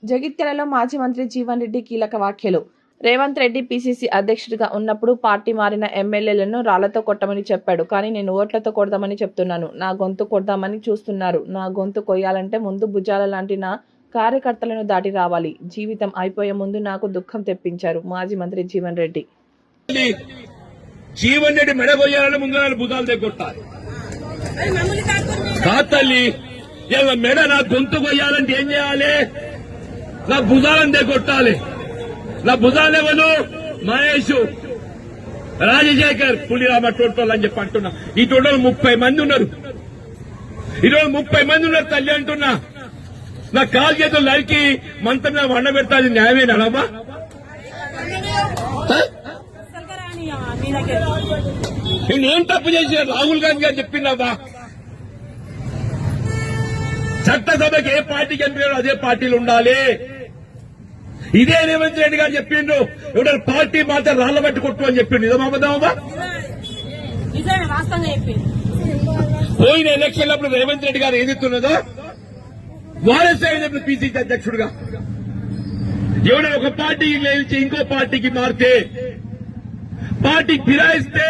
జగిత్యాలలో మాజీ మంత్రి జీవన్ రెడ్డి కీలక వ్యాఖ్యలు. రేవంత్ రెడ్డి పీసీసీ అధ్యక్షుడిగా ఉన్నప్పుడు పార్టీ మారిన ఎమ్మెల్యేలను రాళ్లతో కొట్టమని చెప్పాడు. కానీ నేను ఓట్లతో కొడదామని చెప్తున్నాను. నా గొంతు కొడదామని చూస్తున్నారు. నా గొంతు కొయ్యాలంటే ముందు భుజాల లాంటి నా కార్యకర్తలను దాటి రావాలి. జీవితం అయిపోయే ముందు నాకు దుఃఖం తెప్పించారు మాజీ మంత్రి జీవన్ రెడ్డి. జీవన్ రెడ్డి మెడ కొయ్యాలని ముందు భుజాలు దగ్గొట్టాలి. తల్లి ఇలా మెడ నా గొంతు కొయ్యాలంటే ఏం చేయాలి? నా భుజాలను దగ్గొట్టాలి. నా భుజాలెవరు? మహేష్, రాజశేఖర్, పులిరామ టోటోళ్ళు అని చెప్పి అంటున్నా. ఈ టోటల్ 30 మంది ఉన్నారు. ఈరోజు 30 మంది ఉన్నారు తల్లి అంటున్నా. నా కాలు చేతులు నరికి మంత్రం మీద వండ పెడతాది న్యాయమేనాడమ్మా? నేనేం తప్పు చేసిన? రాహుల్ గాంధీ గారు చెప్పిందమ్మా, చట్టసభకి ఏ పార్టీకి ఎంపిక అదే పార్టీలు ఉండాలి. ఇదే రేవంత్ రెడ్డి గారు చెప్పిండ్రు. ఎవడ పార్టీ మాత్రం రాళ్ల బట్టి కొట్టు అని చెప్పిండు. నిజమా? పోయిన ఎలక్షన్లప్పుడు రేవంత్ రెడ్డి గారు ఏదిస్తున్నదో వారసే పీసీసీ అధ్యక్షుడుగా ఎవడ ఒక పార్టీకి లేచి ఇంకో పార్టీకి మారితే, పార్టీ ఫిరాయిస్తే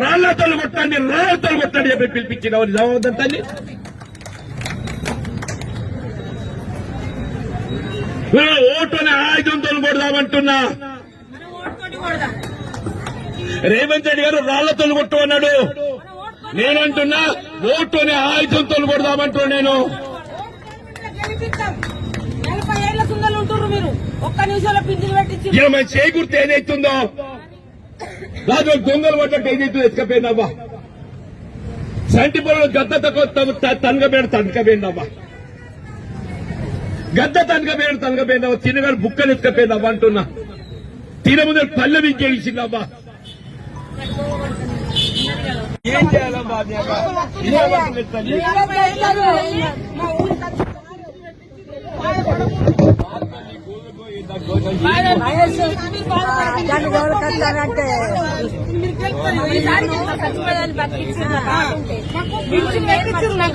రాళ్లతో కొట్టండి, రాళ్లతో కొట్టండి చెప్పి పిలిపించిన నిజమవుతుందండి. ఓటుని ఆయుధంతో కొడదామంటున్నా. రేవంత్ రెడ్డి గారు రాళ్లతో కొట్టు అన్నాడు. నేనంటున్నా ఓటుని ఆయుధంతో కొడదామంటున్నా. నేను మన చేకూర్తి ఏదైతుందో రాజు దొంగలు పడ్డట్టు ఏదైతుందో ఎత్తుకపోయిందమ్మా. సంటి పొలంలో గద్ద తనకపోయిందమ్మా. గద్ద తనకపోయిందమ్మా. తినగాడు బుక్కలు ఎత్తుకపోయిందమ్మా అంటున్నా. తిన ముందు పల్లె విజయించిందమ్మా. ఏం చేయాలమ్మా?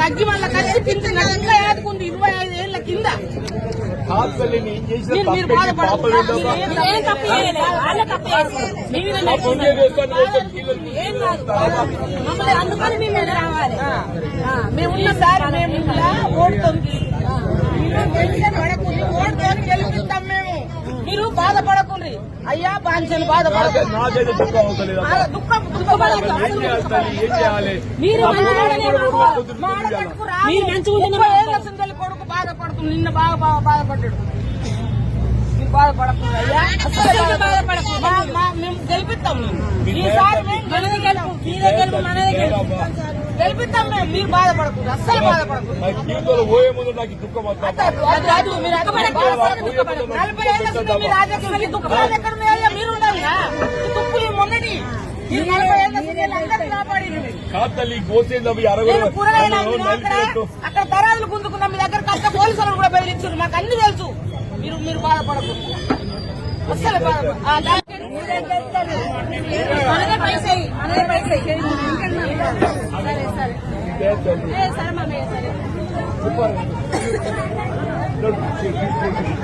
అగ్గి వల్ల కలిసి పింఛన్ ఇంకా యాదుకుంది 25 ఏళ్ల కింద. అందుకని మేము రావాలి. మేమున్న సార్ మేము ఓటుతో గెలిపిస్తాం. మేము మీరు బాధపడకుండ్రి అయ్యా. బాంఛలు బాధపడదు. కొడుకు బాధపడుతుంది. నిన్న బాగా బాధపడ్డాడు. మీరు బాధపడకుండా అయ్యా. మేము గెలిపిస్తాం. ఈసారి గెలిపిస్తాం. మీరు బాధపడకుండా, అస్సలు బాధపడకుండా. 40 ఏళ్ళ మీ రాజకీయ దుఃఖాలు ఎక్కడ ఉన్నాయా? మీరు ఉండాలి. తుప్పులు మొన్నటి 40 ఏళ్ళ కాపాడి అక్కడ తరాదులు గుందుకున్నాం. మీ దగ్గర కష్ట పోలీసులను కూడా బయలుచ్చారు. మాకు అన్ని తెలుసు. మీరు బాధపడకుండా, అస్సలు బాధపడ సరే.